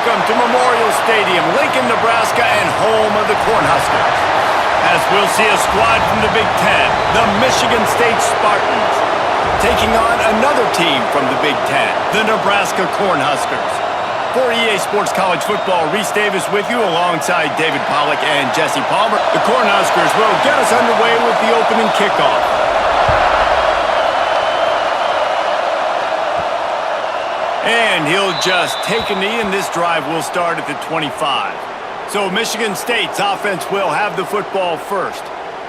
Welcome to Memorial Stadium, Lincoln, Nebraska, and home of the Cornhuskers. As we'll see a squad from the Big Ten, the Michigan State Spartans, taking on another team from the Big Ten, the Nebraska Cornhuskers. For EA Sports College Football, Reese Davis with you alongside David Pollack and Jesse Palmer. The Cornhuskers will get us underway with the opening kickoff. And he'll just take a knee, and this drive will start at the 25. So Michigan State's offense will have the football first.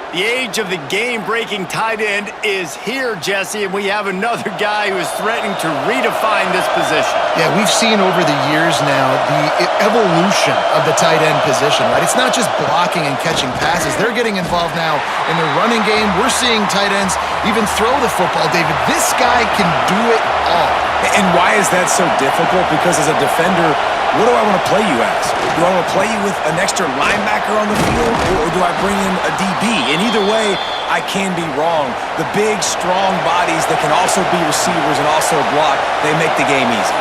The age of the game-breaking tight end is here, Jesse, and we have another guy who is threatening to redefine this position. Yeah, we've seen over the years now the evolution of the tight end position, right? It's not just blocking and catching passes. They're getting involved now in the running game. We're seeing tight ends even throw the football. David, this guy can do it all. And why is that so difficult? Because as a defender, what do I want to play you as? Do I want to play you with an extra linebacker on the field, or do I bring in a DB? And either way, I can be wrong. The big, strong bodies that can also be receivers and also block, they make the game easy.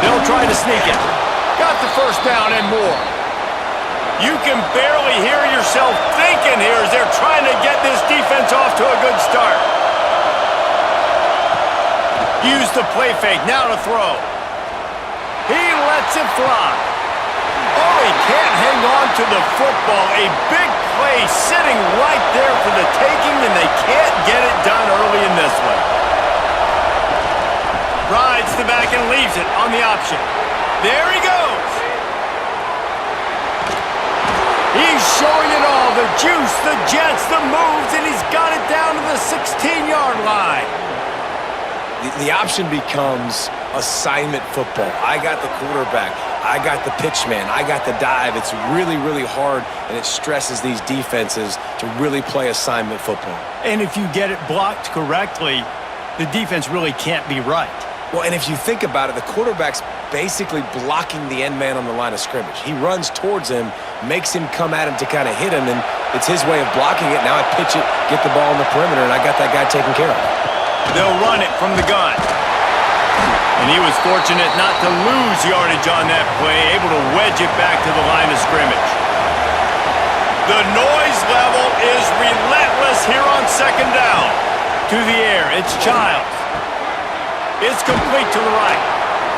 They'll try to sneak it. Got the first down and more. You can barely hear yourself thinking here as they're trying to get this defense off to a good start. Use the play fake, now to throw. He lets it fly. Oh, he can't hang on to the football. A big play sitting right there for the taking, and they can't get it done early in this one. Rides the back and leaves it on the option. There he goes. He's showing it all, the juice, the jets, the moves, and he's got it down to the 16-yard line. The option becomes assignment football. I got the quarterback. I got the pitch man. I got the dive. It's really, really hard, and it stresses these defenses to really play assignment football. And if you get it blocked correctly, the defense really can't be right. Well, and if you think about it, the quarterback's basically blocking the end man on the line of scrimmage. He runs towards him, makes him come at him to kind of hit him, and it's his way of blocking it. Now I pitch it, get the ball on the perimeter, and I got that guy taken care of. They'll run it from the gun. And he was fortunate not to lose yardage on that play, able to wedge it back to the line of scrimmage. The noise level is relentless here on second down. To the air, it's Childs. It's complete to the right.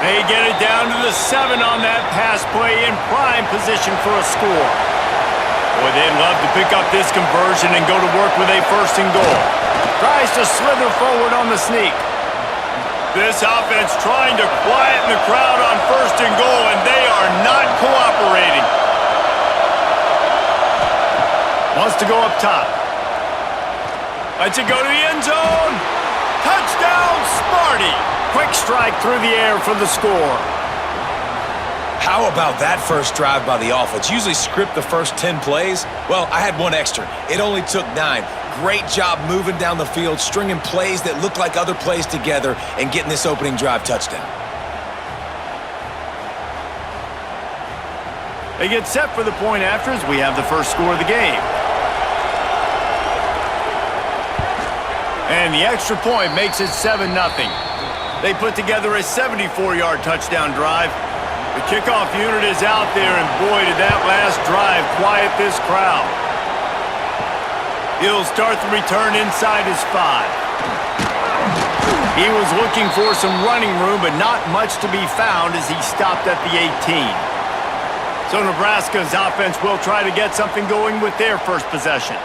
They get it down to the 7 on that pass play in prime position for a score. Boy, they'd love to pick up this conversion and go to work with a first and goal. Tries to slither forward on the sneak. This offense trying to quieten the crowd on first and goal, and they are not cooperating. Wants to go up top. Lets it go to the end zone. Touchdown, Sparty. Quick strike through the air for the score. How about that first drive by the offense? Usually script the first 10 plays. Well, I had one extra. It only took 9. Great job moving down the field, stringing plays that look like other plays together, and getting this opening drive touchdown. They get set for the point after as we have the first score of the game. And the extra point makes it 7-0. They put together a 74-yard touchdown drive. The kickoff unit is out there, and boy, did that last drive quiet this crowd. He'll start the return inside his 5. He was looking for some running room, but not much to be found as he stopped at the 18. So Nebraska's offense will try to get something going with their first possession.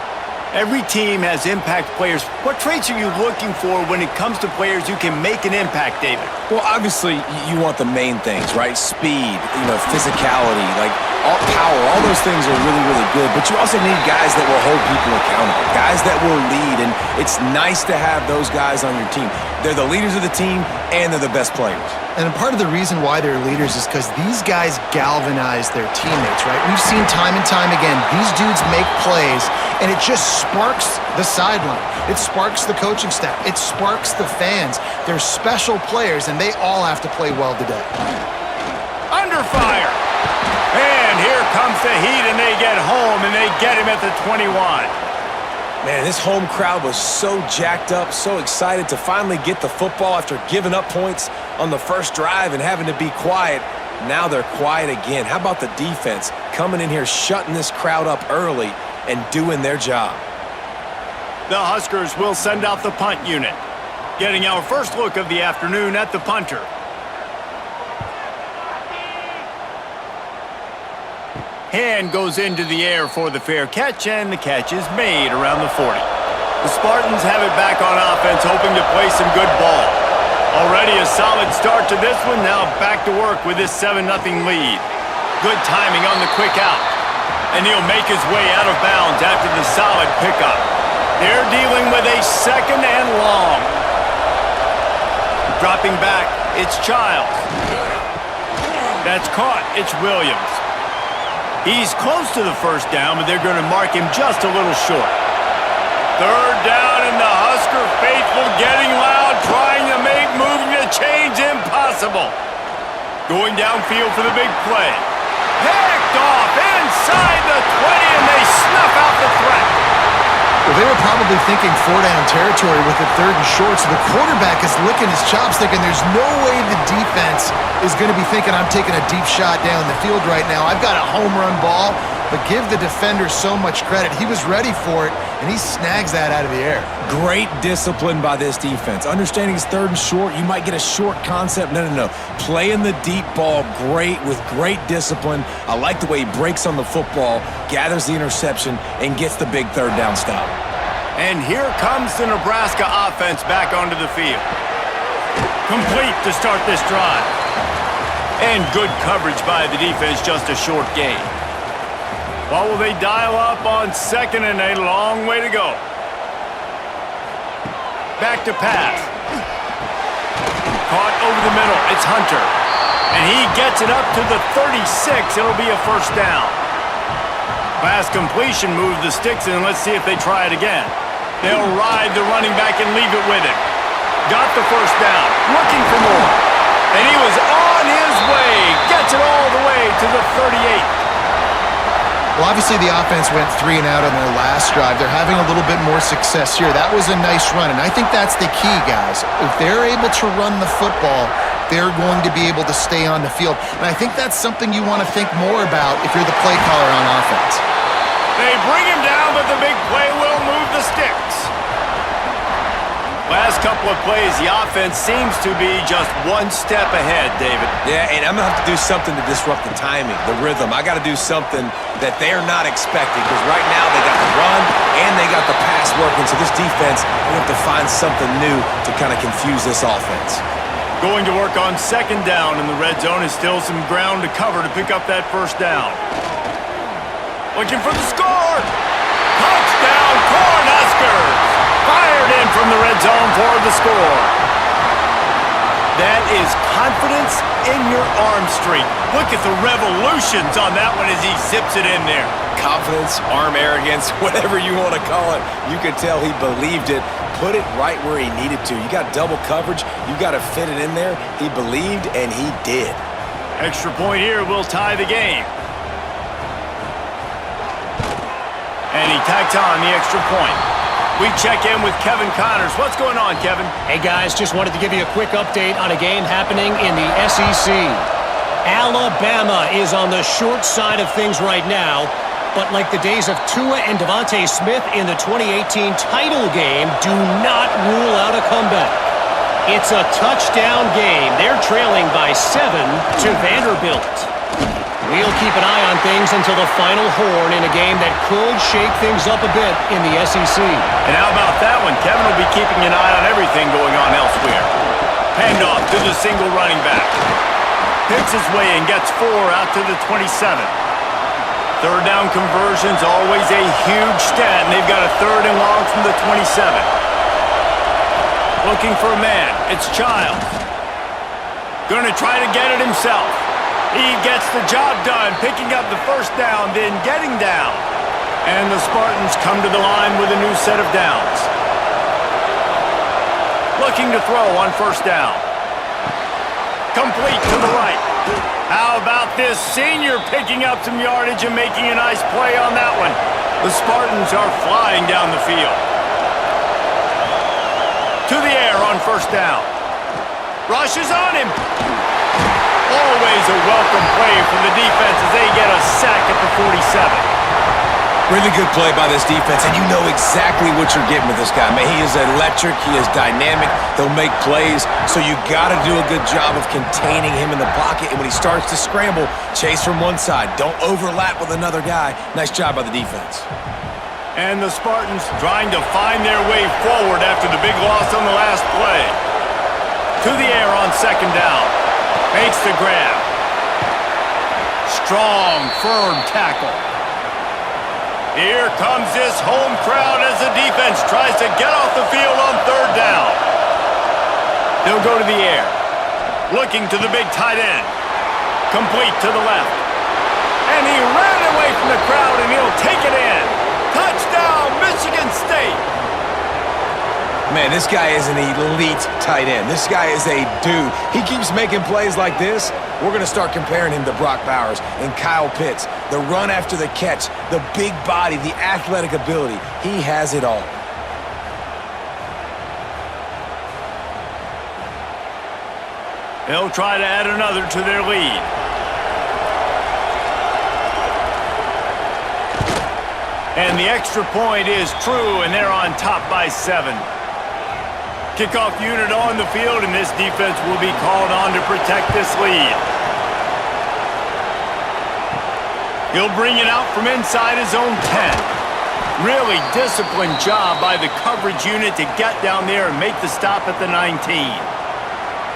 Every team has impact players. What traits are you looking for when it comes to players who can make an impact, David? Well, obviously, you want the main things, right? Speed, physicality, like all power. All those things are really, really good. But you also need guys that will hold people accountable, guys that will lead. And it's nice to have those guys on your team. They're the leaders of the team, and they're the best players. And part of the reason why they're leaders is because these guys galvanize their teammates, right? We've seen time and time again, these dudes make plays, and it just sparks the sideline. It sparks the coaching staff. It sparks the fans. They're special players, and they all have to play well today. Under fire. And here comes the heat, and they get home, and they get him at the 21. Man, this home crowd was so jacked up, so excited to finally get the football after giving up points on the first drive and having to be quiet. Now they're quiet again. How about the defense coming in here, shutting this crowd up early and doing their job? The Huskers will send out the punt unit. Getting our first look of the afternoon at the punter. Hand goes into the air for the fair catch, and the catch is made around the 40. The Spartans have it back on offense, hoping to play some good ball. Already a solid start to this one, now back to work with this 7-0 lead. Good timing on the quick out. And he'll make his way out of bounds after the solid pickup. They're dealing with a 2nd and long. Dropping back, it's Childs. That's caught, it's Williams. He's close to the first down, but they're going to mark him just a little short. 3rd down, and the Husker faithful getting loud, trying to make moving the chains impossible. Going downfield for the big play. Picked off inside the 20, and they snuff out the threat. Well, they were probably thinking 4-down territory with it 3rd and short, so the quarterback is licking his chops thinking there's no way the defense is going to be thinking I'm taking a deep shot down the field right now. I've got a home run ball, but give the defender so much credit. He was ready for it, and he snags that out of the air. Great discipline by this defense. Understanding it's 3rd and short, you might get a short concept. No. Playing the deep ball great with great discipline. I like the way he breaks on the football, gathers the interception, and gets the big 3rd down stop. And here comes the Nebraska offense back onto the field. Complete to start this drive. And good coverage by the defense, just a short gain. What will they dial up on 2nd and a long way to go? Back to pass. Caught over the middle, it's Hunter. And he gets it up to the 36, it'll be a 1st down. Pass completion moves the sticks in, let's see if they try it again. They'll ride the running back and leave it with him. Got the 1st down, looking for more. And he was on his way, gets it all the way to the 38. Well, obviously the offense went 3 and out on their last drive. They're having a little bit more success here. That was a nice run, and I think that's the key, guys. If they're able to run the football, they're going to be able to stay on the field. And I think that's something you want to think more about if you're the play caller on offense. They bring him down, but the big play will move the sticks. Last couple of plays, the offense seems to be just one step ahead, David. Yeah, and I'm going to have to do something to disrupt the timing, the rhythm. I got to do something that they're not expecting, because right now they got the run and they got the pass working, so this defense will have to find something new to kind of confuse this offense. Going to work on 2nd down, and the red zone is still some ground to cover to pick up that 1st down. Looking for the score! Touchdown, Cornhuskers! Fired in from the red zone for the score. That is confidence in your arm streak. Look at the revolutions on that one as he zips it in there. Confidence, arm arrogance, whatever you want to call it. You could tell he believed it. Put it right where he needed to. You got double coverage. You got to fit it in there. He believed, and he did. Extra point here will tie the game. And he tacks on the extra point. We check in with Kevin Connors. What's going on, Kevin? Hey, guys, just wanted to give you a quick update on a game happening in the SEC. Alabama is on the short side of things right now, but like the days of Tua and Devontae Smith in the 2018 title game, do not rule out a comeback. It's a touchdown game. They're trailing by 7 to Vanderbilt. We'll keep an eye on things until the final horn in a game that could shake things up a bit in the SEC. And how about that one? Kevin will be keeping an eye on everything going on elsewhere. Handoff to the single running back. Picks his way and gets 4 out to the 27. 3rd down conversions, always a huge stat, and they've got a 3rd and long from the 27. Looking for a man. It's Childs. Going to try to get it himself. He gets the job done, picking up the 1st down, then getting down. And the Spartans come to the line with a new set of downs. Looking to throw on 1st down. Complete to the right. How about this senior picking up some yardage and making a nice play on that one? The Spartans are flying down the field. To the air on first down. Rushes on him. Always a welcome play from the defense as they get a sack at the 47. Really good play by this defense, and you know exactly what you're getting with this guy. Man, he is electric. He is dynamic. He'll make plays, so you got to do a good job of containing him in the pocket. And when he starts to scramble, chase from one side. Don't overlap with another guy. Nice job by the defense. And the Spartans trying to find their way forward after the big loss on the last play. To the air on second down. Makes the grab. Strong, firm tackle. Here comes this home crowd as the defense tries to get off the field on third down. They'll go to the air. Looking to the big tight end. Complete to the left. And he ran away from the crowd and he'll take it in. Touchdown, Michigan State. Man, this guy is an elite tight end. This guy is a dude. He keeps making plays like this. We're going to start comparing him to Brock Bowers and Kyle Pitts. The run after the catch, the big body, the athletic ability. He has it all. They'll try to add another to their lead. And the extra point is true, and they're on top by 7. Kickoff unit on the field, and this defense will be called on to protect this lead. He'll bring it out from inside his own 10. Really disciplined job by the coverage unit to get down there and make the stop at the 19.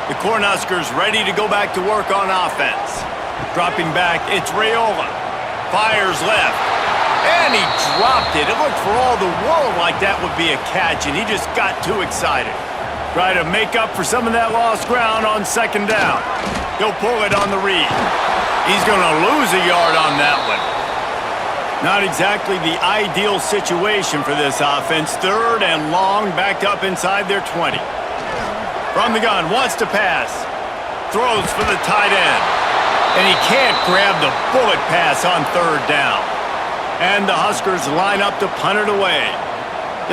The Cornhuskers ready to go back to work on offense. Dropping back, it's Raiola. Fires left. And he dropped it. It looked for all the world like that would be a catch, and he just got too excited. Try to make up for some of that lost ground on second down. He'll pull it on the read. He's going to lose a yard on that one. Not exactly the ideal situation for this offense. Third and long, backed up inside their 20. From the gun, wants to pass. Throws for the tight end. And he can't grab the bullet pass on third down. And the Huskers line up to punt it away.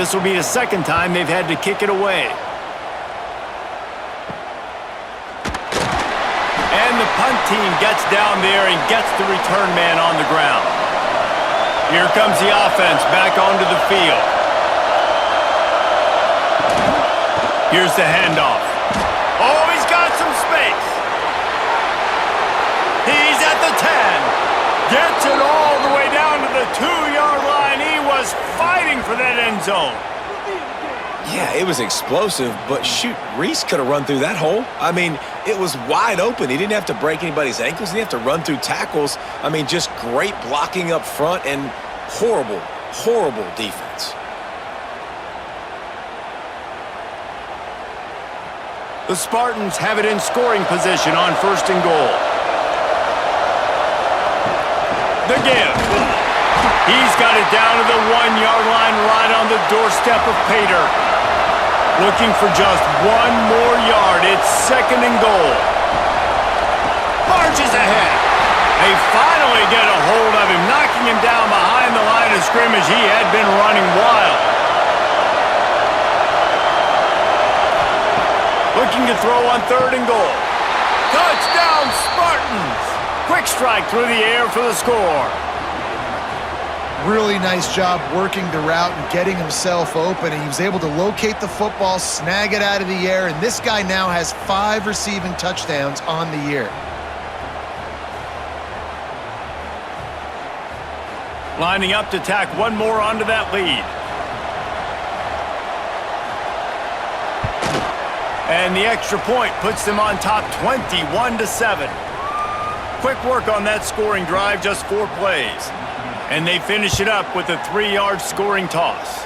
This will be the second time they've had to kick it away. And the punt team gets down there and gets the return man on the ground. Here comes the offense back onto the field. Here's the handoff. Oh, he's got some space. He's at the 10. Gets it all the way down to the 2-yard line. He was fighting for that end zone. Yeah, it was explosive, but shoot, Reese could have run through that hole. I mean, it was wide open. He didn't have to break anybody's ankles. He didn't have to run through tackles. I mean, just great blocking up front and horrible, horrible defense. The Spartans have it in scoring position on first and goal. The give. He's got it down to the 1-yard line right on the doorstep of Pater. Looking for just one more yard. It's second and goal. Marches ahead. They finally get a hold of him, knocking him down behind the line of scrimmage. He had been running wild. Looking to throw on third and goal. Touchdown, Spartans! Quick strike through the air for the score. Really nice job working the route and getting himself open. And he was able to locate the football, snag it out of the air, and this guy now has 5 receiving touchdowns on the year. Lining up to tack one more onto that lead. And the extra point puts them on top 21-7. Quick work on that scoring drive, just 4 plays. And they finish it up with a 3-yard scoring toss.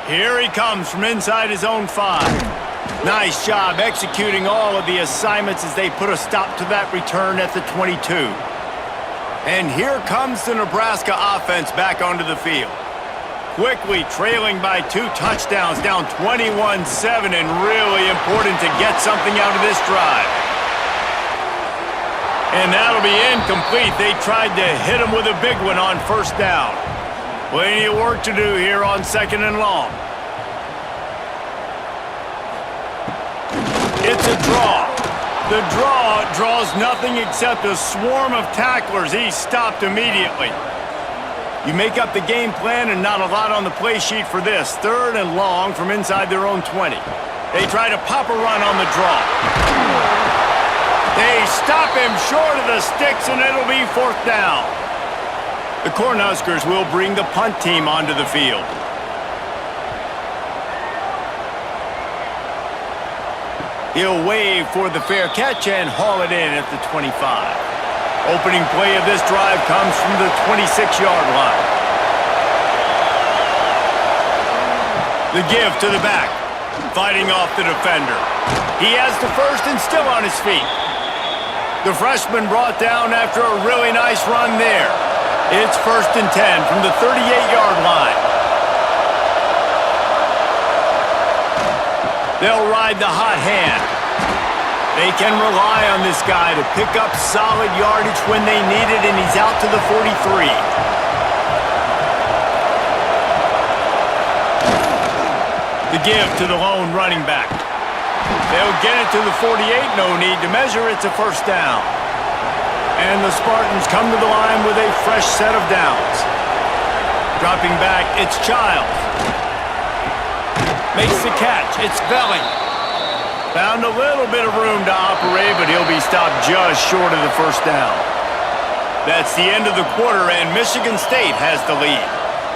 Here he comes from inside his own 5. Nice job executing all of the assignments as they put a stop to that return at the 22. And here comes the Nebraska offense back onto the field. Quickly trailing by 2 touchdowns, down 21-7, and really important to get something out of this drive. And that'll be incomplete. They tried to hit him with a big one on first down. Plenty of work to do here on 2nd and long. It's a draw. The draw draws nothing except a swarm of tacklers. He's stopped immediately. You make up the game plan and not a lot on the play sheet for this. 3rd and long from inside their own 20. They try to pop a run on the draw. They stop him short of the sticks, and it'll be 4th down. The Cornhuskers will bring the punt team onto the field. He'll wave for the fair catch and haul it in at the 25. Opening play of this drive comes from the 26-yard line. The give to the back, fighting off the defender. He has the first and still on his feet. The freshman brought down after a really nice run there. It's 1st and 10 from the 38-yard line. They'll ride the hot hand. They can rely on this guy to pick up solid yardage when they need it, and he's out to the 43. The give to the lone running back. They'll get it to the 48, no need to measure, it's a 1st down. And the Spartans come to the line with a fresh set of downs. Dropping back, it's Childs. Makes the catch, it's Belling. Found a little bit of room to operate, but he'll be stopped just short of the 1st down. That's the end of the quarter, and Michigan State has the lead.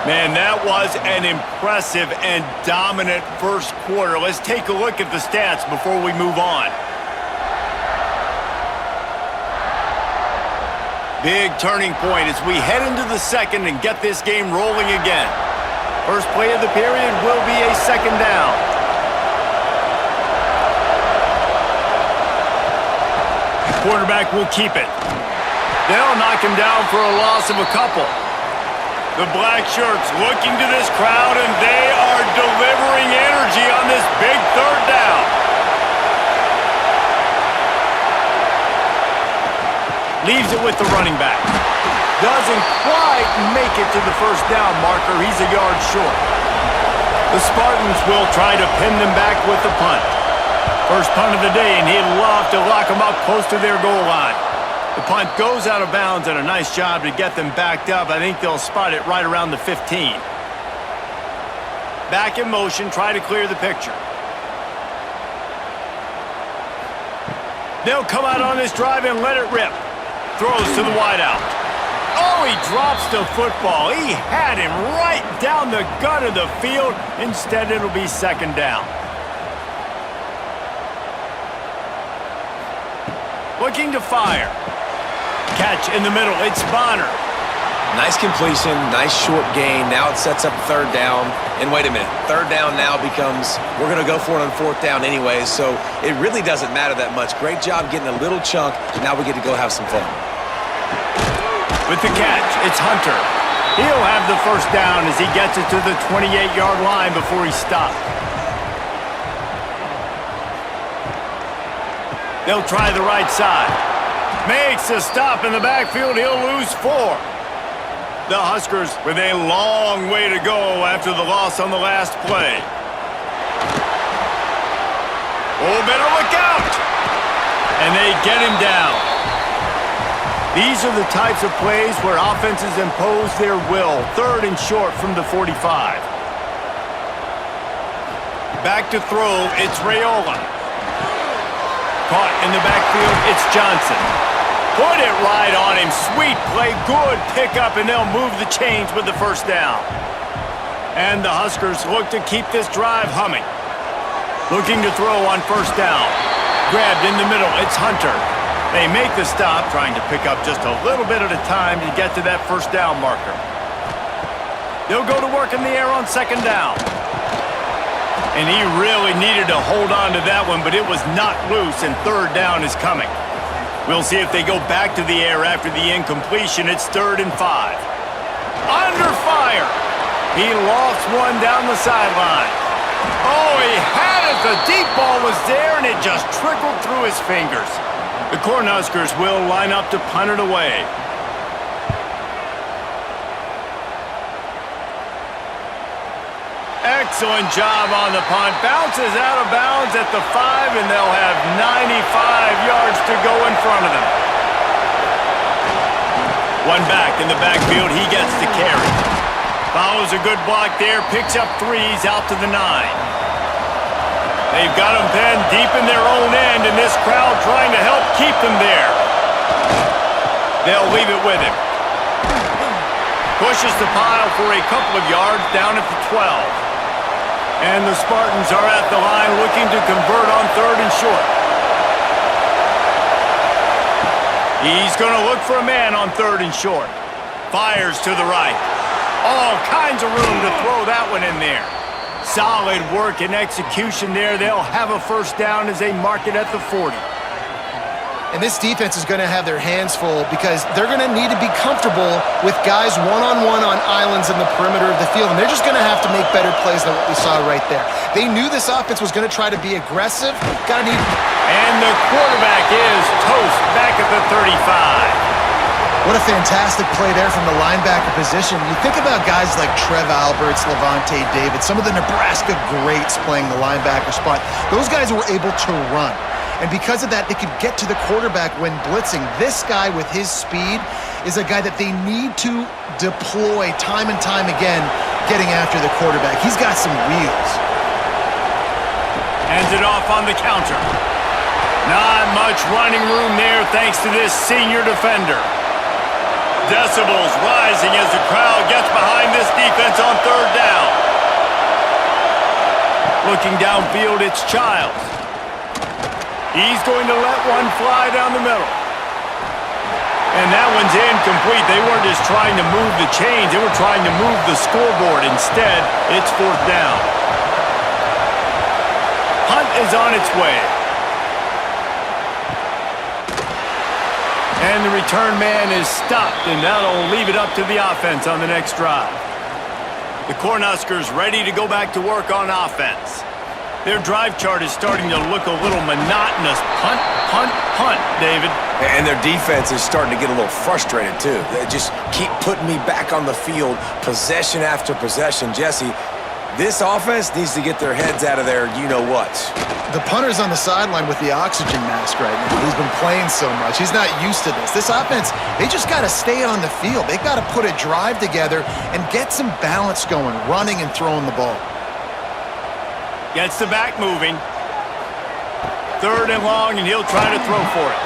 Man, that was an impressive and dominant first quarter. Let's take a look at the stats before we move on. Big turning point as we head into the 2nd and get this game rolling again. First play of the period will be a 2nd down. Quarterback will keep it. They'll knock him down for a loss of a couple. The black shirts looking to this crowd, and they are delivering energy on this big 3rd down. Leaves it with the running back. Doesn't quite make it to the 1st down marker. He's a yard short. The Spartans will try to pin them back with the punt. First punt of the day, and he'd love to lock them up close to their goal line. The punt goes out of bounds, and a nice job to get them backed up. I think they'll spot it right around the 15. Back in motion, try to clear the picture. They'll come out on this drive and let it rip. Throws to the wideout. Oh, he drops the football. He had him right down the gut of the field. Instead, it'll be 2nd down. Looking to fire. Catch in the middle. It's Bonner. Nice completion, nice short gain. Now it sets up 3rd down. And wait a minute, 3rd down now becomes, we're going to go for it on 4th down anyways, so it really doesn't matter that much. Great job getting a little chunk, and now we get to go have some fun. With the catch, it's Hunter. He'll have the 1st down as he gets it to the 28-yard line before he's stopped. They'll try the right side. Makes a stop in the backfield. He'll lose 4. The Huskers with a long way to go after the loss on the last play. Oh, better look out! And they get him down. These are the types of plays where offenses impose their will. 3rd and short from the 45. Back to throw, it's Raiola. Caught in the backfield, it's Johnson. Put it right on him. Sweet play, good pickup, and they'll move the chains with the 1st down. And the Huskers look to keep this drive humming. Looking to throw on 1st down. Grabbed in the middle, it's Hunter. They make the stop, trying to pick up just a little bit at a time to get to that 1st down marker. They'll go to work in the air on 2nd down. And he really needed to hold on to that one, but it was not loose, and 3rd down is coming. We'll see if they go back to the air after the incompletion. It's 3rd and 5. Under fire. He lofts one down the sideline. Oh, he had it. The deep ball was there, and it just trickled through his fingers. The Cornhuskers will line up to punt it away. Excellent job on the punt. Bounces out of bounds at the 5, and they'll have 95 yards to go in front of them. One back in the backfield. He gets the carry. Follows a good block there. Picks up 3s out to the 9. They've got them pinned deep in their own end, and this crowd trying to help keep them there. They'll leave it with him. Pushes the pile for a couple of yards down at the 12. And the Spartans are at the line looking to convert on 3rd and short. He's going to look for a man on 3rd and short. Fires to the right. All kinds of room to throw that one in there. Solid work and execution there. They'll have a first down as they mark it at the 40. And this defense is going to have their hands full because they're going to need to be comfortable with guys one-on-one on islands in the perimeter of the field. And they're just going to have to make better plays than what we saw right there. They knew this offense was going to try to be aggressive. And the quarterback is toast back at the 35. What a fantastic play there from the linebacker position. You think about guys like Trev Alberts, Levante David, some of the Nebraska greats playing the linebacker spot. Those guys were able to run. And because of that, they could get to the quarterback when blitzing. This guy with his speed is a guy that they need to deploy time and time again getting after the quarterback. He's got some wheels. Hands it off on the counter. Not much running room there thanks to this senior defender. Decibels rising as the crowd gets behind this defense on 3rd down. Looking downfield, it's Childs. He's going to let one fly down the middle. And that one's incomplete. They weren't just trying to move the chains. They were trying to move the scoreboard. Instead, it's 4th down. Punt is on its way. And the return man is stopped, and that'll leave it up to the offense on the next drive. The Cornhuskers ready to go back to work on offense. Their drive chart is starting to look a little monotonous. Punt, punt, punt, David. And their defense is starting to get a little frustrated, too. They just keep putting me back on the field, possession after possession. Jesse, this offense needs to get their heads out of their you-know-whats. The punter's on the sideline with the oxygen mask right now. He's been playing so much. He's not used to this. This offense, they just got to stay on the field. They've got to put a drive together and get some balance going, running and throwing the ball. Gets the back moving. 3rd and long, and he'll try to throw for it.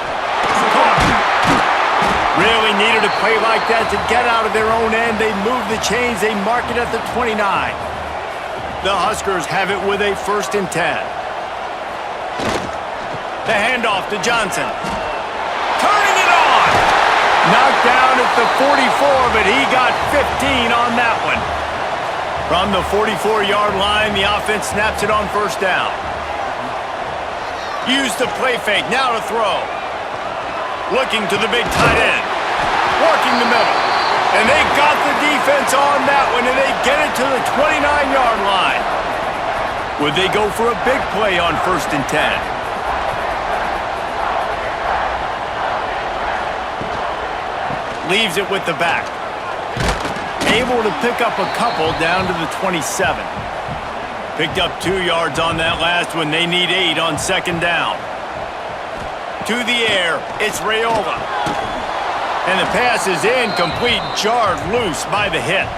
Really needed a play like that to get out of their own end. They move the chains. They mark it at the 29. The Huskers have it with a 1st and 10. The handoff to Johnson. Turning it on. Knocked down at the 44, but he got 15 on that one. From the 44-yard line, the offense snaps it on 1st down. Use the play fake, now to throw. Looking to the big tight end. Working the middle. And they got the defense on that one, and they get it to the 29-yard line. Would they go for a big play on 1st and 10? Leaves it with the back. Able to pick up a couple down to the 27. Picked up 2 yards on that last one. They need 8 on 2nd down. To the air, it's Raiola. And the pass is incomplete, jarred loose by the hit.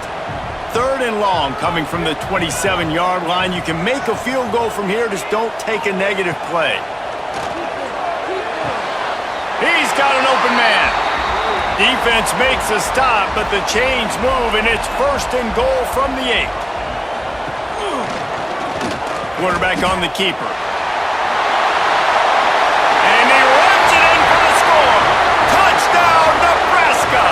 3rd and long coming from the 27-yard line. You can make a field goal from here, just don't take a negative play. He's got an open man. Defense makes a stop, but the chains move, and it's 1st and goal from the 8. Quarterback on the keeper. And he runs it in for the score. Touchdown, Nebraska!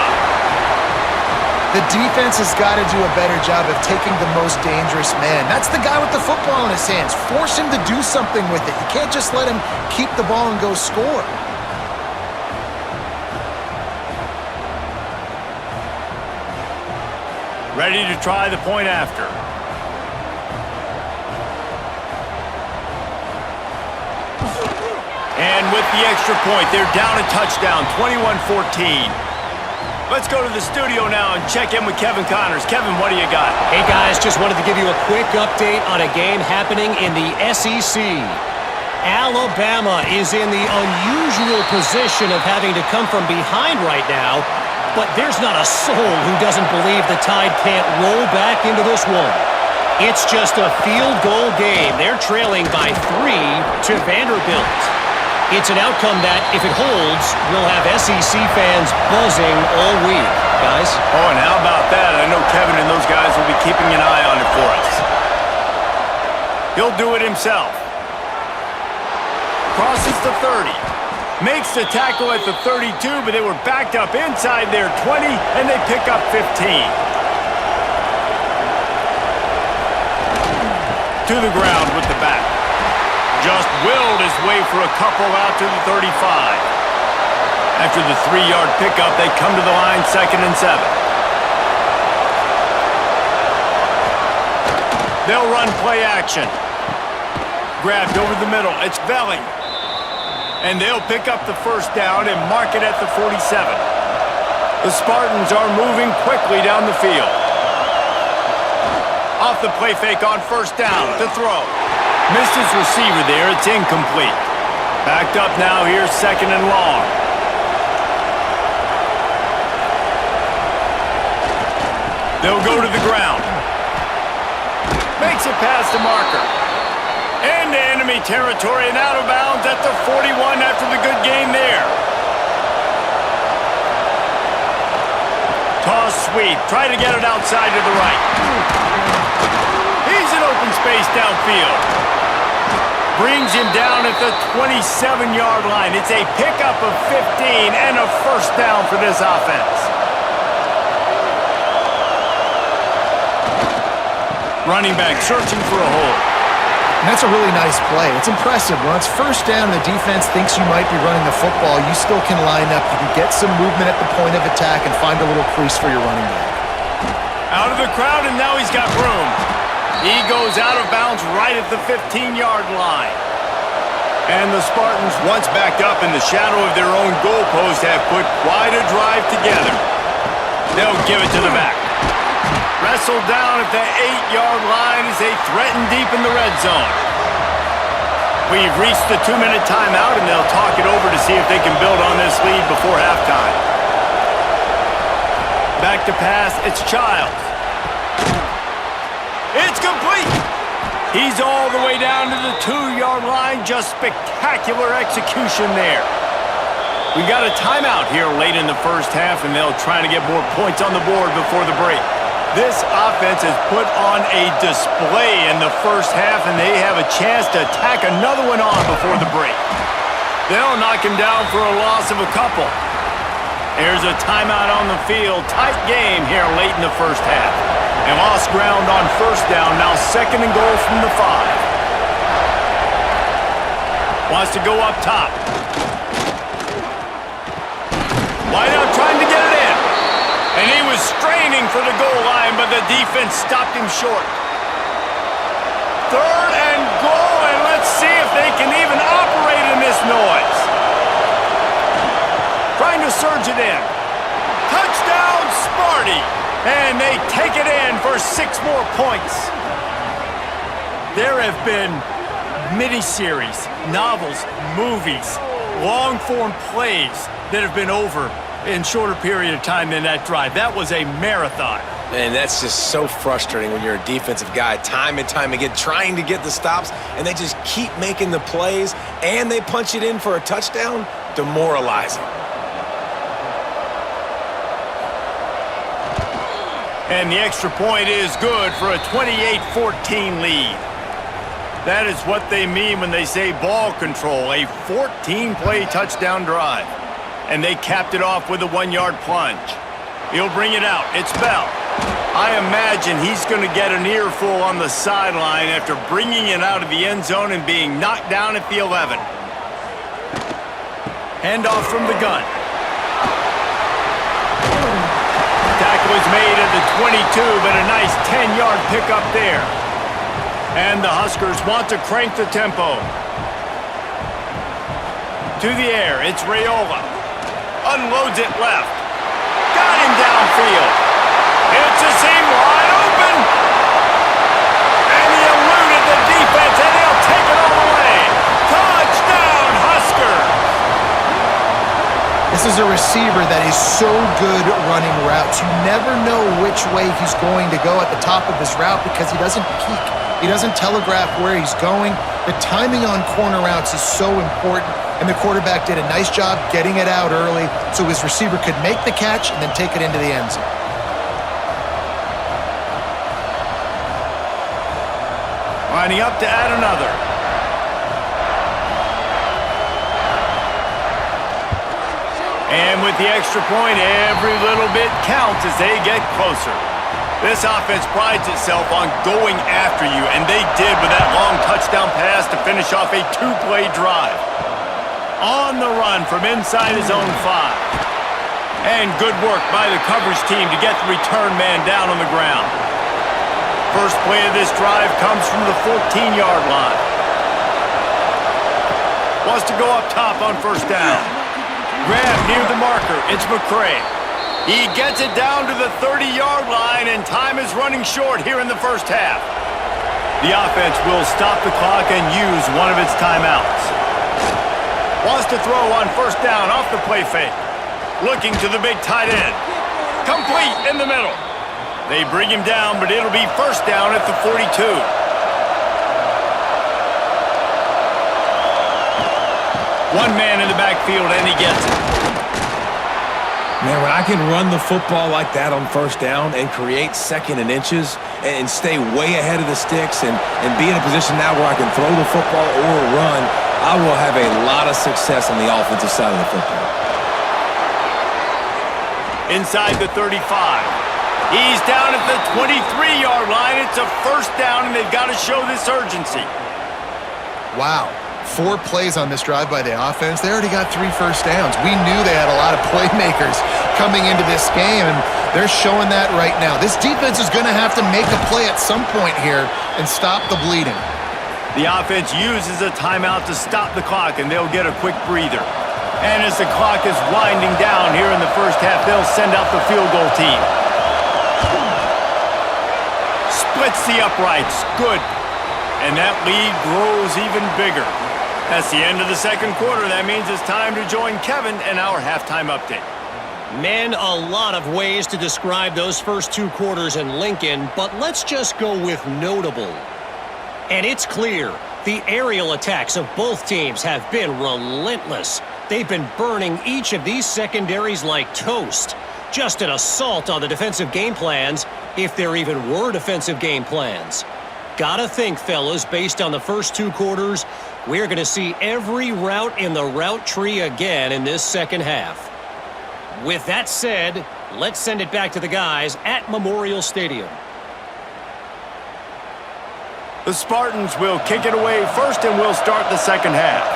The defense has got to do a better job of taking the most dangerous man. That's the guy with the football in his hands. Force him to do something with it. You can't just let him keep the ball and go score. Ready to try the point after. And with the extra point, they're down a touchdown, 21-14. Let's go to the studio now and check in with Kevin Connors. Kevin, what do you got? Hey, guys, just wanted to give you a quick update on a game happening in the SEC. Alabama is in the unusual position of having to come from behind right now, but there's not a soul who doesn't believe the Tide can't roll back into this one. It's just a field goal game. They're trailing by 3 to Vanderbilt. It's an outcome that, if it holds, will have SEC fans buzzing all week. Guys? Oh, and how about that? I know Kevin and those guys will be keeping an eye on it for us. He'll do it himself. Crosses the 30. Makes the tackle at the 32, but they were backed up inside their 20, and they pick up 15. To the ground with the back. Just willed his way for a couple out to the 35. After the 3-yard pickup, they come to the line 2nd and 7. They'll run play action. Grabbed over the middle. It's Velling. And they'll pick up the first down and mark it at the 47. The Spartans are moving quickly down the field. Off the play fake on first down to throw. Missed his receiver there. It's incomplete. Backed up now here, 2nd and long. They'll go to the ground. Makes it past the marker. Into enemy territory and out of bounds at the 41 after the good game there. Toss sweep. Try to get it outside to the right. He's in open space downfield. Brings him down at the 27-yard line. It's a pickup of 15 and a first down for this offense. Running back searching for a hole. And that's a really nice play. It's impressive. When it's first down, the defense thinks you might be running the football. You still can line up. You can get some movement at the point of attack and find a little crease for your running back. Out of the crowd, and now he's got room. He goes out of bounds right at the 15-yard line. And the Spartans, once backed up in the shadow of their own goalpost, have put quite a drive together. They'll give it to the back. Wrestled down at the 8-yard line as they threaten deep in the red zone. We've reached the 2-minute timeout, and they'll talk it over to see if they can build on this lead before halftime. Back to pass, it's Childs. It's complete. He's all the way down to the 2-yard line. Just spectacular execution there. We got a timeout here late in the first half, and they'll try to get more points on the board before the break. This offense has put on a display in the first half, and they have a chance to tack another one on before the break. They'll knock him down for a loss of a couple. There's a timeout on the field. Tight game here late in the first half. And lost ground on first down, now 2nd and goal from the 5. Wants to go up top. Wide out trying to get it in. And he was straining for the goal line, but the defense stopped him short. 3rd and goal, and let's see if they can even operate in this noise. Trying to surge it in. Touchdown, Sparty! And they take it in for 6 more points. There have been miniseries, novels, movies, long-form plays that have been over in shorter period of time than that drive. That was a marathon. And that's just so frustrating when you're a defensive guy, time and time again, trying to get the stops, and they just keep making the plays, and they punch it in for a touchdown. Demoralizing. And the extra point is good for a 28-14 lead. That is what they mean when they say ball control, a 14-play touchdown drive. And they capped it off with a 1-yard plunge. He'll bring it out. It's Bell. I imagine he's going to get an earful on the sideline after bringing it out of the end zone and being knocked down at the 11. Handoff from the gun. Tackle is made at the 22, but a nice 10-yard pickup there. And the Huskers want to crank the tempo. to the air. It's Raiola. Unloads it left. Got him downfield. It's a seam wide open. And he eluded the defense, and he'll take it all the way. Touchdown, Huskers! This is a receiver that is so good running routes. You never know which way he's going to go at the top of his route because he doesn't peek. He doesn't telegraph where he's going. The timing on corner routes is so important, and the quarterback did a nice job getting it out early so his receiver could make the catch and then take it into the end zone. Lining up to add another. And with the extra point, every little bit counts as they get closer. This offense prides itself on going after you, and they did with that long touchdown pass to finish off a two-play drive. On the run from inside his own 5. And good work by the coverage team to get the return man down on the ground. First play of this drive comes from the 14-yard line. Wants to go up top on first down. Grab near the marker. It's McCray. He gets it down to the 30-yard line, and time is running short here in the first half. The offense will stop the clock and use one of its timeouts. Wants to throw on first down off the play fake. Looking to the big tight end. Complete in the middle. They bring him down, but it'll be first down at the 42. One man in the backfield, and he gets it. Man, when I can run the football like that on first down and create second and inches and stay way ahead of the sticks and be in a position now where I can throw the football or run, I will have a lot of success on the offensive side of the football. Inside the 35. He's down at the 23-yard line. It's a first down, and they've got to show this urgency. Wow. 4 plays on this drive by the offense. They already got 3 first downs. We knew they had a lot of playmakers coming into this game, and they're showing that right now. This defense is going to have to make a play at some point here and stop the bleeding. The offense uses a timeout to stop the clock, and they'll get a quick breather. And as the clock is winding down here in the first half, they'll send out the field goal team. Splits the uprights. Good. And that lead grows even bigger. That's the end of the second quarter. That means it's time to join Kevin in our halftime update. Man, a lot of ways to describe those first 2 quarters in Lincoln, but let's just go with notable. And it's clear, the aerial attacks of both teams have been relentless. They've been burning each of these secondaries like toast. Just an assault on the defensive game plans, if there even were defensive game plans. Gotta think, fellas, based on the first 2 quarters, we're going to see every route in the route tree again in this second half. With that said, let's send it back to the guys at Memorial Stadium. The Spartans will kick it away first, and we'll start the second half.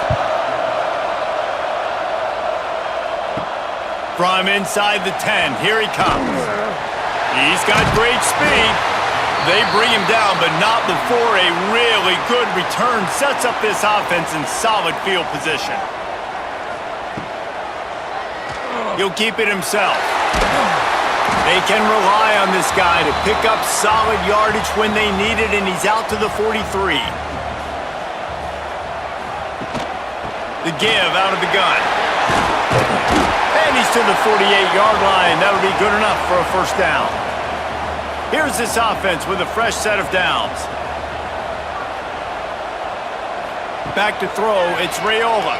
From inside the 10, here he comes. He's got great speed. They bring him down, but not before a really good return sets up this offense in solid field position. He'll keep it himself. They can rely on this guy to pick up solid yardage when they need it, and he's out to the 43. The give out of the gun. And he's to the 48-yard line. That'll be good enough for a first down. Here's this offense with a fresh set of downs. Back to throw, it's Raiola.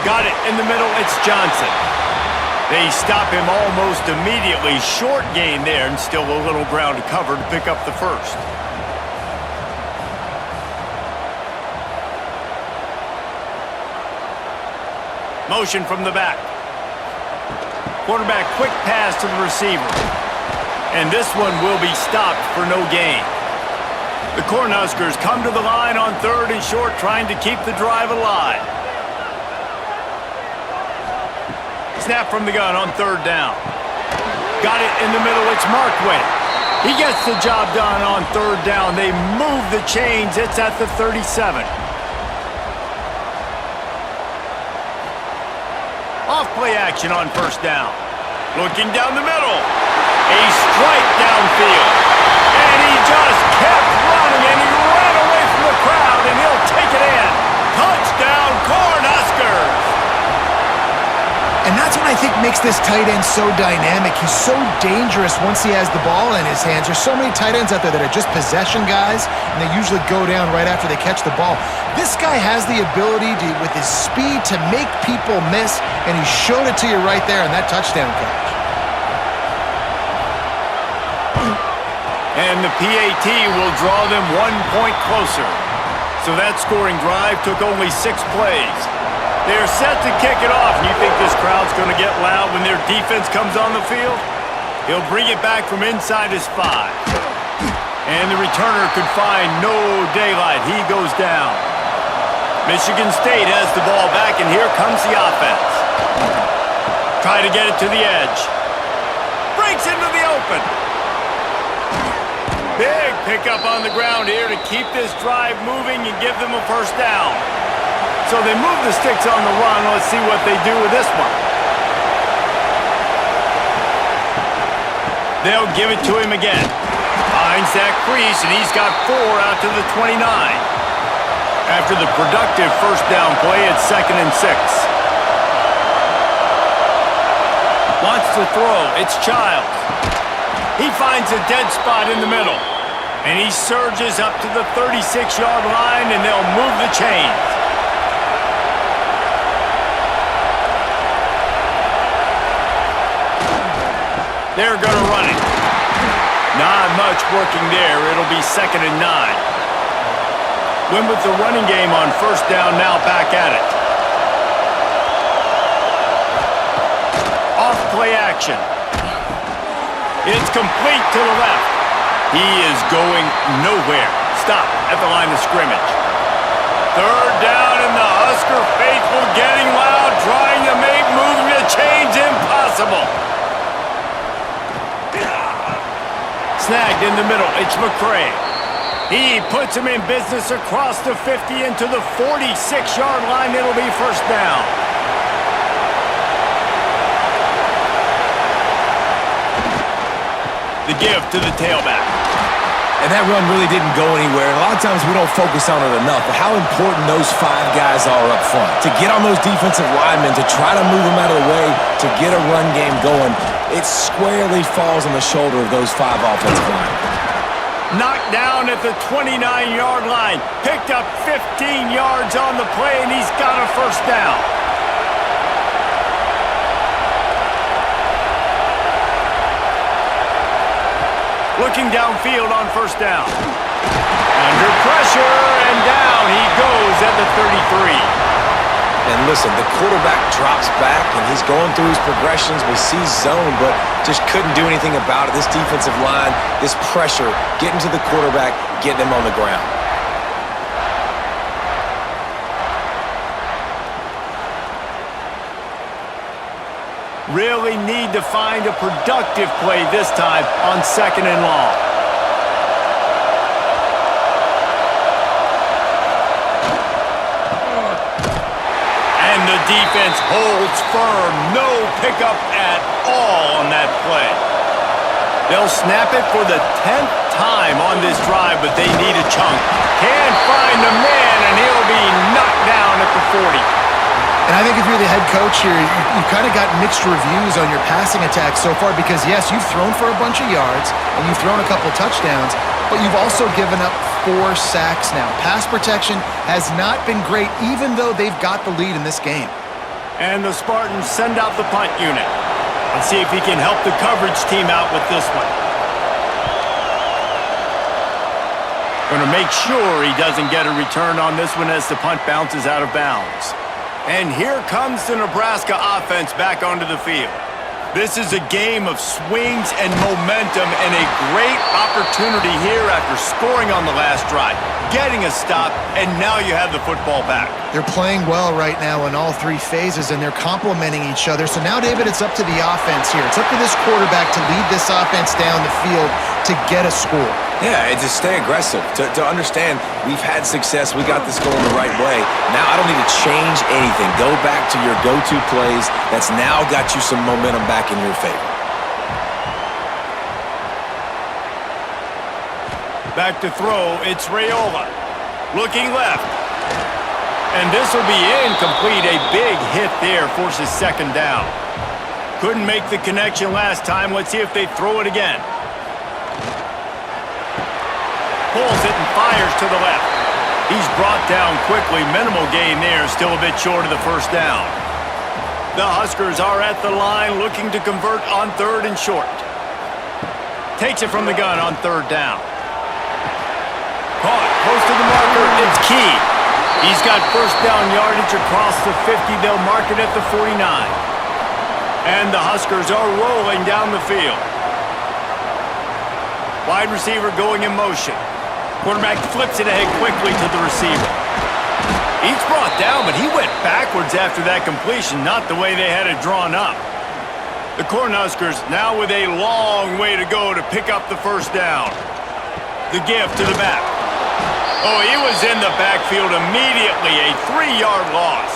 Got it in the middle, it's Johnson. They stop him almost immediately. Short gain there, and still a little ground to cover to pick up the first. Motion from the back. Quarterback quick pass to the receiver. And this one will be stopped for no gain. The Cornhuskers come to the line on 3rd and short, trying to keep the drive alive. Snap from the gun on 3rd down. Got it in the middle, it's Markway. He gets the job done on 3rd down. They move the chains, it's at the 37. Off-play action on first down. Looking down the middle. A strike downfield. And he just kept running, and he ran away from the crowd, and he'll take it in. Touchdown, Cornhuskers! And that's what I think makes this tight end so dynamic. He's so dangerous once he has the ball in his hands. There's so many tight ends out there that are just possession guys, and they usually go down right after they catch the ball. This guy has the ability to, with his speed, to make people miss, and he showed it to you right there in that touchdown catch. And the PAT will draw them 1 point closer. So that scoring drive took only 6 plays. They're set to kick it off, and you think this crowd's going to get loud when their defense comes on the field? He'll bring it back from inside his 5. And the returner could find no daylight. He goes down. Michigan State has the ball back, and here comes the offense. Try to get it to the edge. Breaks into the open. Big pickup on the ground here to keep this drive moving and give them a first down. So they move the sticks on the run. Let's see what they do with this one. They'll give it to him again. Finds that crease, and he's got 4 out to the 29. After the productive first down play, it's 2nd and 6. Wants to throw. It's Childs. He finds a dead spot in the middle. And he surges up to the 36-yard line, and they'll move the chains. They're going to run it. Not much working there. It'll be 2nd and 9. Win with the running game on first down, now back at it. Off-play action. It's complete to the left. He is going nowhere. Stop at the line of scrimmage. 3rd down, and the Husker faithful getting loud, trying to make moving the chains impossible. Snagged in the middle, it's McCray. He puts him in business across the 50 into the 46-yard line. It'll be first down. The give to the tailback. And that run really didn't go anywhere. And a lot of times we don't focus on it enough, but how important those 5 guys are up front. To get on those defensive linemen, to try to move them out of the way, to get a run game going, it squarely falls on the shoulder of those 5 offensive linemen. Knocked down at the 29-yard line. Picked up 15 yards on the play, and he's got a first down. Looking downfield on first down. Under pressure, and down he goes at the 33. And listen, the quarterback drops back, and he's going through his progressions. We see zone, but just couldn't do anything about it. This defensive line, this pressure, getting to the quarterback, getting him on the ground. Really need to find a productive play this time on 2nd and long. And the defense holds firm. No pickup at all on that play. They'll snap it for the 10th time on this drive, but they need a chunk. Can't find the man, and he'll be knocked down at the 40. And I think if you're the head coach here, you've kind of got mixed reviews on your passing attack so far because, yes, you've thrown for a bunch of yards and you've thrown a couple touchdowns, but you've also given up 4 sacks now. Pass protection has not been great, even though they've got the lead in this game. And the Spartans send out the punt unit. Let's see if he can help the coverage team out with this one. Going to make sure he doesn't get a return on this one as the punt bounces out of bounds. And here comes the Nebraska offense back onto the field. This is a game of swings and momentum, and a great opportunity here after scoring on the last drive, getting a stop, and now you have the football back. They're playing well right now in all 3 phases, and they're complementing each other. So now, David, it's up to the offense here. It's up to this quarterback to lead this offense down the field to get a score. Yeah, and to stay aggressive, to understand we've had success, we got this going the right way. Now I don't need to change anything. Go back to your go-to plays. That's now got you some momentum back in your favor. Back to throw, it's Raiola. Looking left. And this will be incomplete. A big hit there forces second down. Couldn't make the connection last time. Let's see if they throw it again. Pulls it and fires to the left. He's brought down quickly. Minimal gain there. Still a bit short of the first down. The Huskers are at the line looking to convert on third and short. Takes it from the gun on third down. Caught close to the marker. It's Key. He's got first down yardage across the 50. They'll mark it at the 49. And the Huskers are rolling down the field. Wide receiver going in motion. Quarterback flips it ahead quickly to the receiver. He's brought down, but he went backwards after that completion, not the way they had it drawn up. The Cornhuskers now with a long way to go to pick up the first down. The give to the back. Oh, he was in the backfield immediately, a 3-yard loss.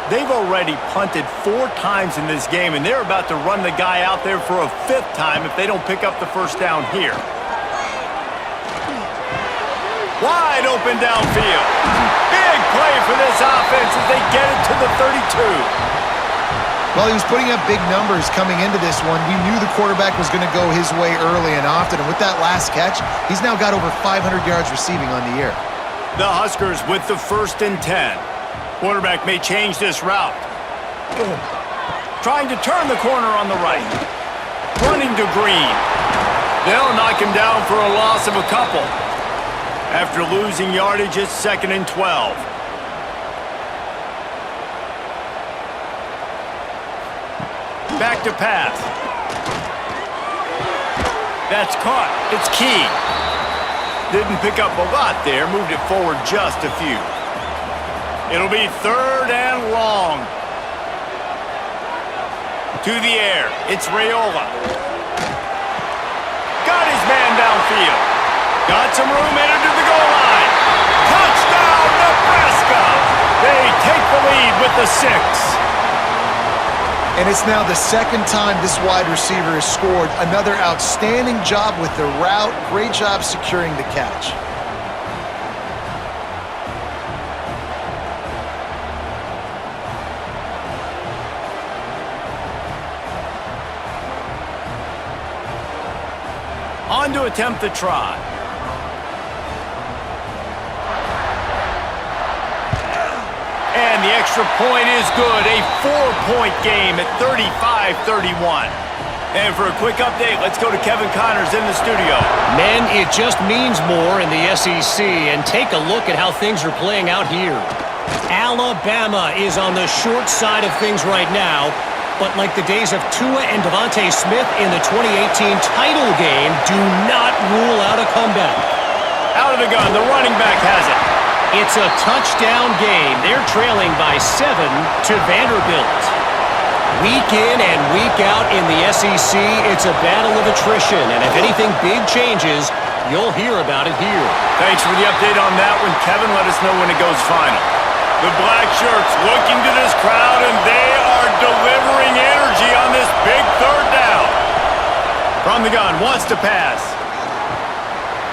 They've already punted 4 times in this game, and they're about to run the guy out there for a 5th time if they don't pick up the first down here. Wide open downfield. Big play for this offense as they get it to the 32. Well, he was putting up big numbers coming into this one. We knew the quarterback was going to go his way early and often, and with that last catch, he's now got over 500 yards receiving on the year. The Huskers with the 1st and 10. Quarterback may change this route. Trying to turn the corner on the right. Running to Green. They'll knock him down for a loss of a couple. After losing yardage, it's 2nd and 12. Back to pass. That's caught. It's Key. Didn't pick up a lot there. Moved it forward just a few. It'll be 3rd and long. To the air. It's Raiola. Got his man downfield. Got some room, entered to the goal line. Touchdown, Nebraska! They take the lead with the 6. And it's now the 2nd time this wide receiver has scored. Another outstanding job with the route. Great job securing the catch. On to attempt the try. And the extra point is good. A 4-point game at 35-31. And for a quick update, let's go to Kevin Connors in the studio. Men, it just means more in the SEC, and take a look at how things are playing out here. Alabama is on the short side of things right now, but like the days of Tua and Devontae Smith in the 2018 title game, do not rule out a comeback. Out of the gun, the running back has it. It's a touchdown game. They're trailing by 7 to Vanderbilt. Week in and week out in the SEC, it's a battle of attrition, and if anything big changes, you'll hear about it here. Thanks for the update on that one, Kevin. Let us know when it goes final. The black shirts looking to this crowd, and they are delivering energy on this big 3rd down. From the gun, wants to pass.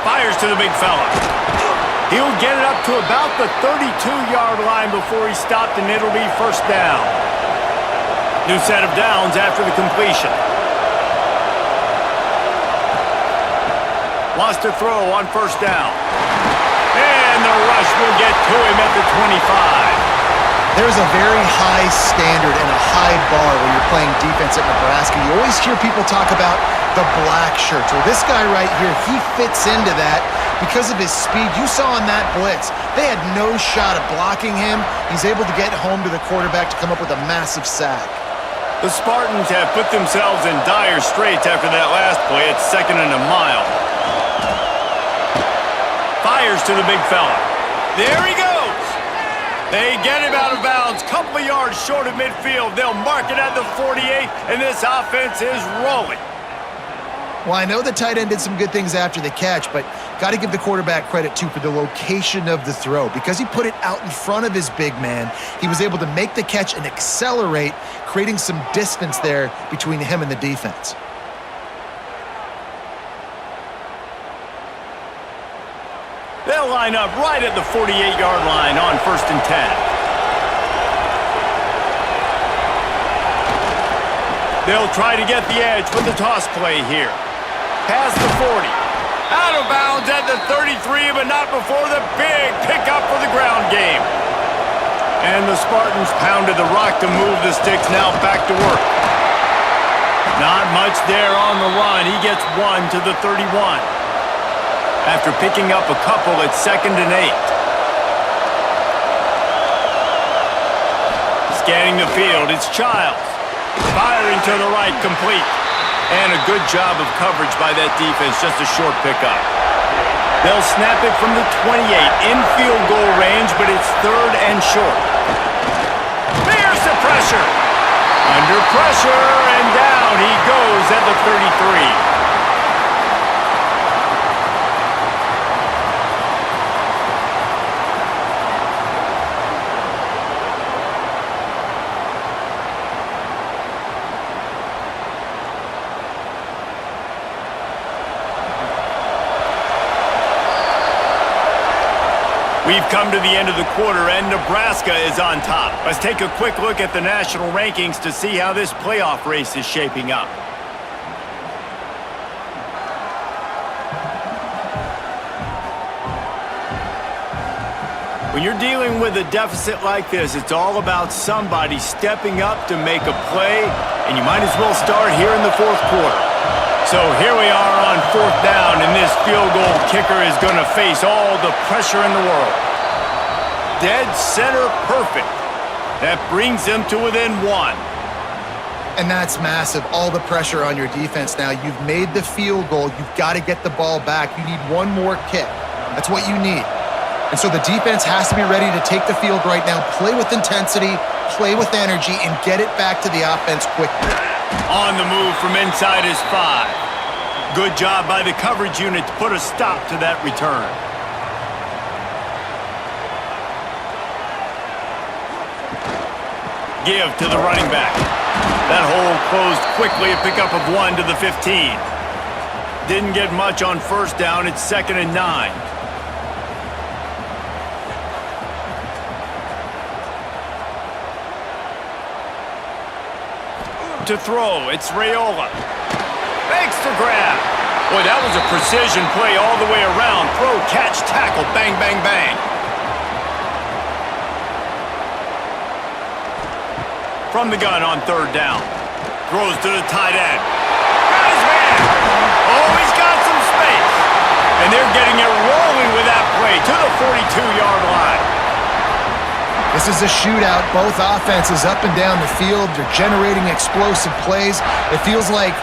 Fires to the big fella. He'll get it up to about the 32-yard line before he stopped, and it'll be 1st down. New set of downs after the completion. Wants to throw on 1st down. And the rush will get to him at the 25. There's a very high standard and a high bar when you're playing defense at Nebraska. You always hear people talk about the black shirts. Well, this guy right here, he fits into that because of his speed. You saw in that blitz, they had no shot of blocking him. He's able to get home to the quarterback to come up with a massive sack. The Spartans have put themselves in dire straits after that last play. It's 2nd and a mile. Fires to the big fella. There he goes. They get him out of bounds. Couple of yards short of midfield. They'll mark it at the 48, and this offense is rolling. Well, I know the tight end did some good things after the catch, but got to give the quarterback credit, too, for the location of the throw. Because he put it out in front of his big man, he was able to make the catch and accelerate, creating some distance there between him and the defense. They'll line up right at the 48-yard line on 1st and 10. They'll try to get the edge with the toss play here. Past the 40. Out of bounds at the 33, but not before the big pickup for the ground game. And the Spartans pounded the rock to move the sticks, now back to work. Not much there on the run. He gets 1 to the 31. After picking up a couple at 2nd and 8. Scanning the field, it's Childs. Firing to the right, complete. And a good job of coverage by that defense, just a short pickup. They'll snap it from the 28, in field goal range, but it's 3rd and short. There's the pressure. Under pressure, and down he goes at the 33. We've come to the end of the quarter, and Nebraska is on top. Let's take a quick look at the national rankings to see how this playoff race is shaping up. When you're dealing with a deficit like this, it's all about somebody stepping up to make a play, and you might as well start here in the 4th quarter. So here we are on 4th down, and this field goal kicker is going to face all the pressure in the world. Dead center perfect. That brings them to within 1. And that's massive, all the pressure on your defense now. You've made the field goal. You've got to get the ball back. You need one more kick. That's what you need. And so the defense has to be ready to take the field right now, play with intensity, play with energy, and get it back to the offense quickly. On the move from inside his 5. Good job by the coverage unit to put a stop to that return. Give to the running back. That hole closed quickly, a pickup of 1 to the 15. Didn't get much on 1st down, it's 2nd and 9. To throw, it's Raiola. Makes the grab. Boy, that was a precision play all the way around. Throw, catch, tackle, bang, bang, bang. From the gun on 3rd down. Throws to the tight end. Got his man. Oh, he's got some space. And they're getting it rolling with that play to the 42-yard line. This is a shootout. Both offenses up and down the field. They're generating explosive plays. It feels like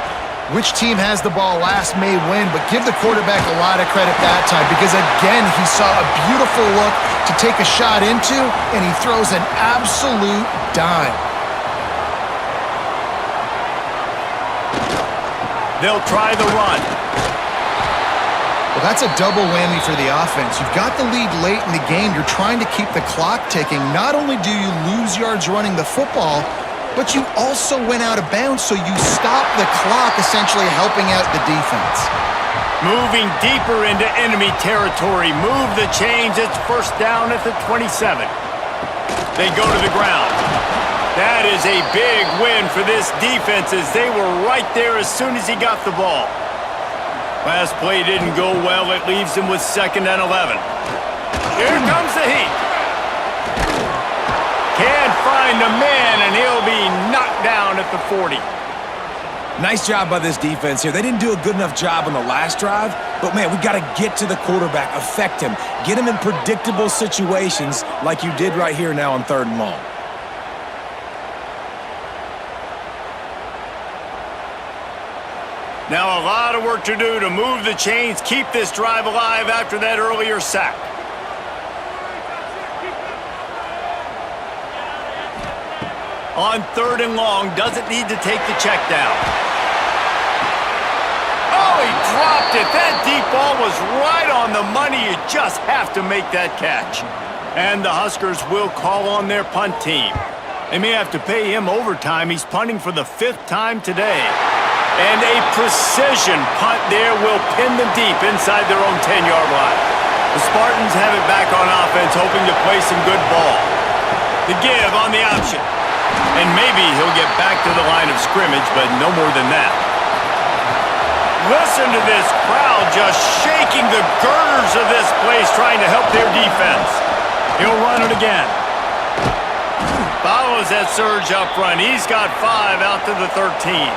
which team has the ball last may win, but give the quarterback a lot of credit that time because, again, he saw a beautiful look to take a shot into, and he throws an absolute dime. They'll try the run. Well, that's a double whammy for the offense. You've got the lead late in the game. You're trying to keep the clock ticking. Not only do you lose yards running the football, but you also went out of bounds, so you stop the clock, essentially helping out the defense. Moving deeper into enemy territory. Move the chains. It's 1st down at the 27. They go to the ground. That is a big win for this defense as they were right there as soon as he got the ball. Last play didn't go well. It leaves him with 2nd and 11. Here comes the heat. Can't find a man, and he'll be knocked down at the 40. Nice job by this defense here. They didn't do a good enough job on the last drive, but, man, we got to get to the quarterback, affect him, get him in predictable situations like you did right here now on 3rd and long. Now a lot of work to do to move the chains, keep this drive alive after that earlier sack. On 3rd and long, doesn't need to take the check down. Oh, dropped it. That deep ball was right on the money. You just have to make that catch. And the Huskers will call on their punt team. They may have to pay him overtime. He's punting for the 5th time today. And a precision punt there will pin them deep inside their own 10-yard line. The Spartans have it back on offense, hoping to play some good ball. The give on the option. And maybe he'll get back to the line of scrimmage, but no more than that. Listen to this crowd just shaking the girders of this place, trying to help their defense. He'll run it again. Follows that surge up front. He's got 5 out to the 13.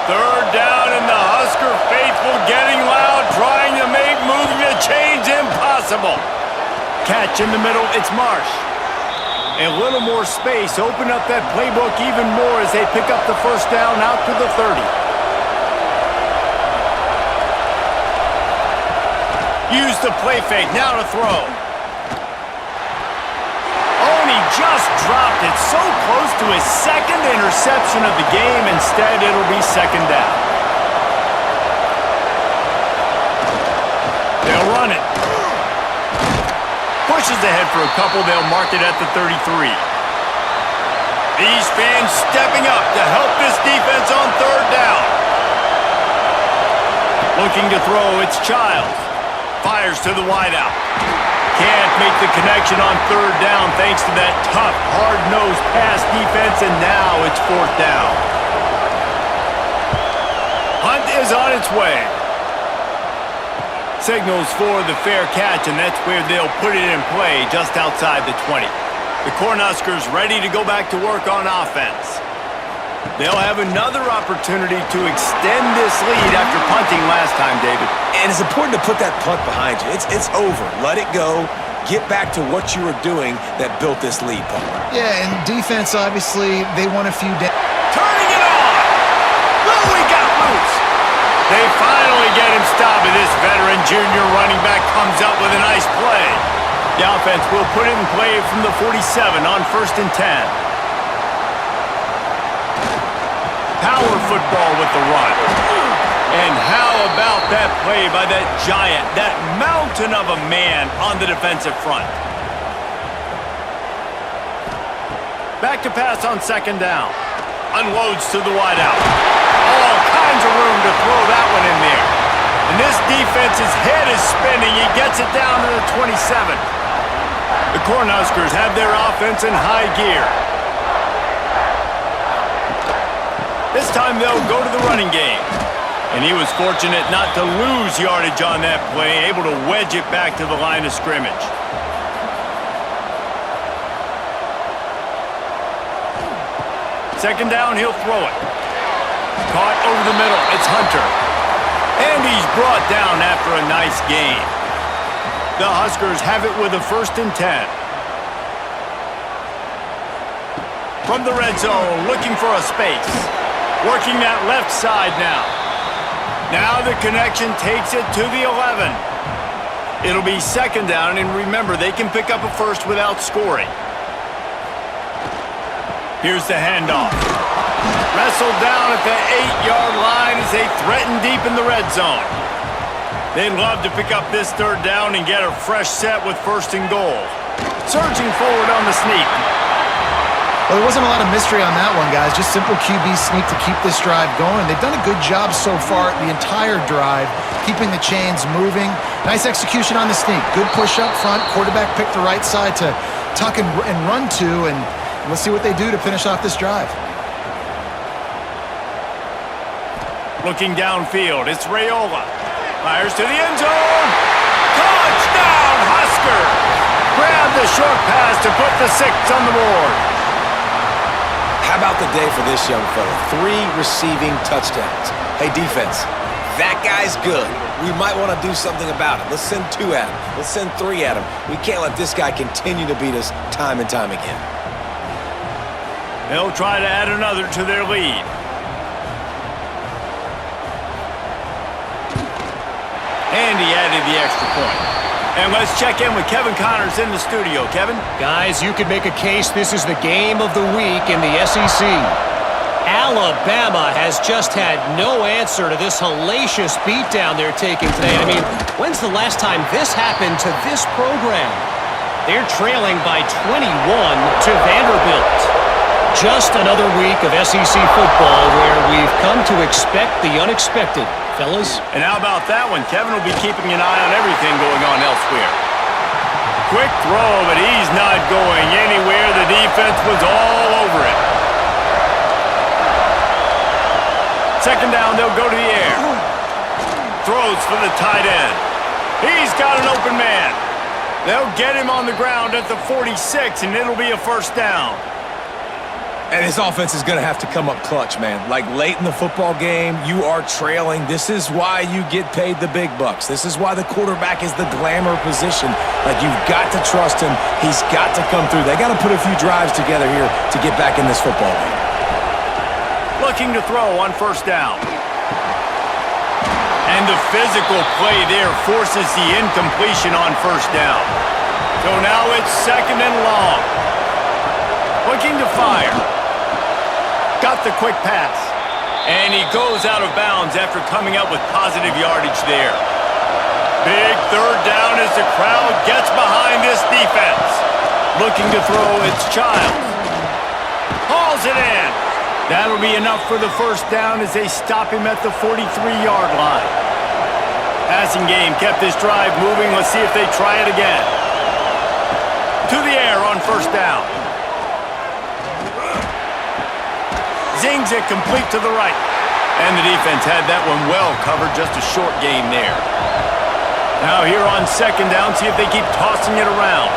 3rd down, and the Husker faithful getting loud, trying to make moving the chains impossible. Catch in the middle, it's Marsh. A little more space, open up that playbook even more as they pick up the 1st down out to the 30. Use the play fake, now to throw. Oh, and he just dropped it so close to his 2nd interception of the game. Instead, it'll be 2nd down. They'll run it. Pushes ahead for a couple. They'll mark it at the 33. These fans stepping up to help this defense on 3rd down. Looking to throw, it's Childs. Fires to the wideout. Can't make the connection on 3rd down thanks to that tough, hard-nosed pass defense, and now it's 4th down. Hunt is on its way. Signals for the fair catch, and that's where they'll put it in play just outside the 20. The Cornhuskers ready to go back to work on offense. They'll have another opportunity to extend this lead after punting last time, David. And it's important to put that punt behind you. It's over. Let it go. Get back to what you were doing that built this lead, Paul. Yeah, and defense, obviously, they won a few down. Turning it on! Louis got loose! They finally get him stopped, and this veteran junior running back comes up with a nice play. The offense will put it in play from the 47 on 1st and 10. Power football with the run. And how about that play by that giant, that mountain of a man on the defensive front? Back to pass on 2nd down. Unloads to the wideout. All kinds of room to throw that one in there. And this defense's head is spinning. He gets it down to the 27. The Cornhuskers have their offense in high gear. This time they'll go to the running game. And he was fortunate not to lose yardage on that play, able to wedge it back to the line of scrimmage. Second down, he'll throw it. Caught over the middle, it's Hunter. And he's brought down after a nice gain. The Huskers have it with a 1st and 10. From the red zone, looking for a space. Working that left side now. Now the connection takes it to the 11. It'll be 2nd down, and remember, they can pick up a 1st without scoring. Here's the handoff. Wrestled down at the 8-yard line as they threaten deep in the red zone. They'd love to pick up this 3rd down and get a fresh set with 1st and goal. Surging forward on the sneak. Well, there wasn't a lot of mystery on that one, guys. Just simple QB sneak to keep this drive going. They've done a good job so far the entire drive, keeping the chains moving. Nice execution on the sneak. Good push up front. Quarterback picked the right side to tuck and run to, and let's see what they do to finish off this drive. Looking downfield, it's Raiola. Fires to the end zone. Touchdown, Husker! Grab the short pass to put the 6 on the board. How about the day for this young fella? 3 receiving touchdowns. Hey, defense, that guy's good. We might want to do something about it. Let's send 2 at him. Let's send 3 at him. We can't let this guy continue to beat us time and time again. They'll try to add another to their lead. And he added the extra point. And let's check in with Kevin Connors in the studio. Kevin? Guys, you could make a case this is the game of the week in the SEC. Alabama has just had no answer to this hellacious beatdown they're taking today. I mean, when's the last time this happened to this program? They're trailing by 21 to Vanderbilt. Just another week of SEC football where we've come to expect the unexpected, fellas. And how about that one? Kevin will be keeping an eye on everything going on elsewhere. Quick throw, but he's not going anywhere. The defense was all over it. Second down, they'll go to the air. Throws for the tight end. He's got an open man. They'll get him on the ground at the 46, and it'll be a first down. And his offense is going to have to come up clutch, man. Like late in the football game, you are trailing. This is why you get paid the big bucks. This is why the quarterback is the glamour position. Like, you've got to trust him. He's got to come through. They got to put a few drives together here to get back in this football game. Looking to throw on first down. And the physical play there forces the incompletion on first down. So now it's second and long. Looking to fire. Got the quick pass. And he goes out of bounds after coming up with positive yardage there. Big third down as the crowd gets behind this defense. Looking to throw, it's Childs. Hauls it in. That'll be enough for the first down as they stop him at the 43-yard line. Passing game kept this drive moving. Let's see if they try it again. To the air on first down. Zings it complete to the right. And the defense had that one well covered. Just a short game there. Now here on second down, see if they keep tossing it around.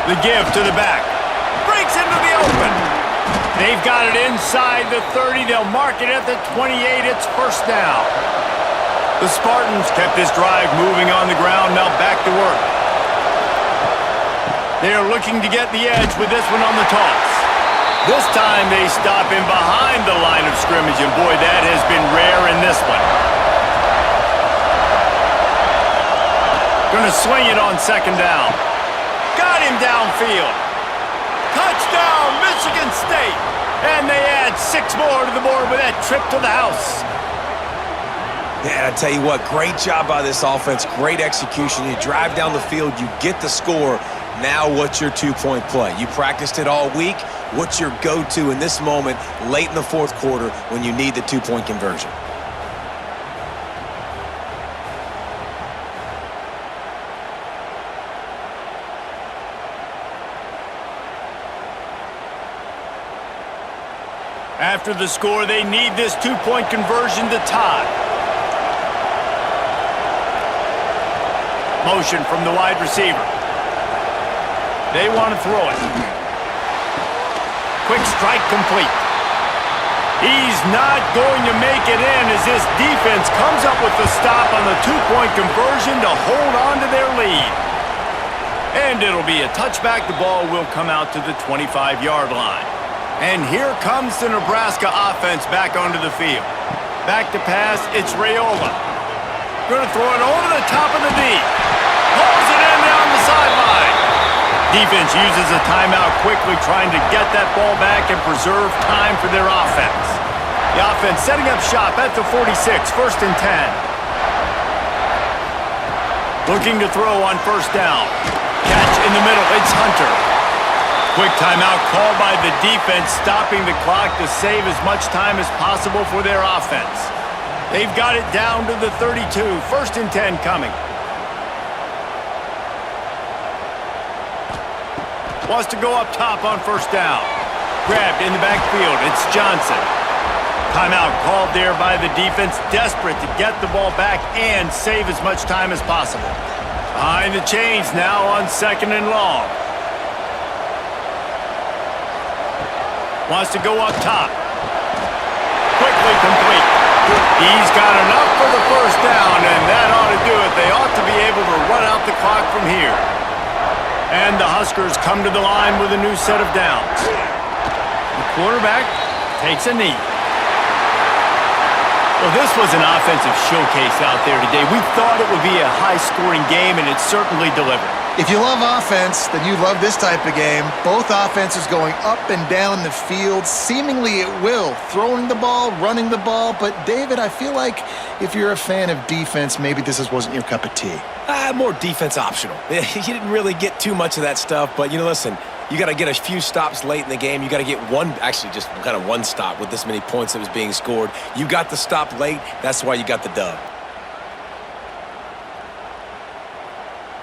The give to the back. Breaks into the open. They've got it inside the 30. They'll mark it at the 28. It's first down. The Spartans kept this drive moving on the ground. Now back to work. They're looking to get the edge with this one on the toss. This time they stop him behind the line of scrimmage, and boy, that has been rare in this one. Gonna swing it on second down. Got him downfield. Touchdown, Michigan State. And they add 6 more to the board with that trip to the house. Man, I tell you what, great job by this offense, great execution. You drive down the field, you get the score. Now what's your two-point play? You practiced it all week. What's your go-to in this moment late in the fourth quarter when you need the two-point conversion? After the score, they need this two-point conversion to tie. Motion from the wide receiver. They want to throw it. Quick strike complete. He's not going to make it in as this defense comes up with the stop on the two-point conversion to hold on to their lead. And it'll be a touchback. The ball will come out to the 25-yard line. And here comes the Nebraska offense back onto the field. Back to pass, it's Raiola. Going to throw it over the top of the D. Pulls it in down the sideline. Defense uses a timeout quickly, trying to get that ball back and preserve time for their offense. The offense setting up shop at the 46, first and 10. Looking to throw on first down. Catch in the middle, it's Hunter. Quick timeout called by the defense, stopping the clock to save as much time as possible for their offense. They've got it down to the 32, first and 10 coming. Wants to go up top on first down. Grabbed in the backfield. It's Johnson. Timeout called there by the defense, desperate to get the ball back and save as much time as possible. Behind the chains now on second and long. Wants to go up top. Quickly complete. He's got enough for the first down, and that ought to do it. They ought to be able to run out the clock from here. And the Huskers come to the line with a new set of downs. The quarterback takes a knee. Well, this was an offensive showcase out there today. We thought it would be a high-scoring game, and it certainly delivered. If you love offense, then you love this type of game. Both offenses going up and down the field, seemingly at will, throwing the ball, running the ball. But, David, I feel like if you're a fan of defense, maybe wasn't your cup of tea. More defense optional. You didn't really get too much of that stuff, but, listen, you got to get a few stops late in the game. You got to get just kind of one stop with this many points that was being scored. You got the stop late. That's why you got the dub.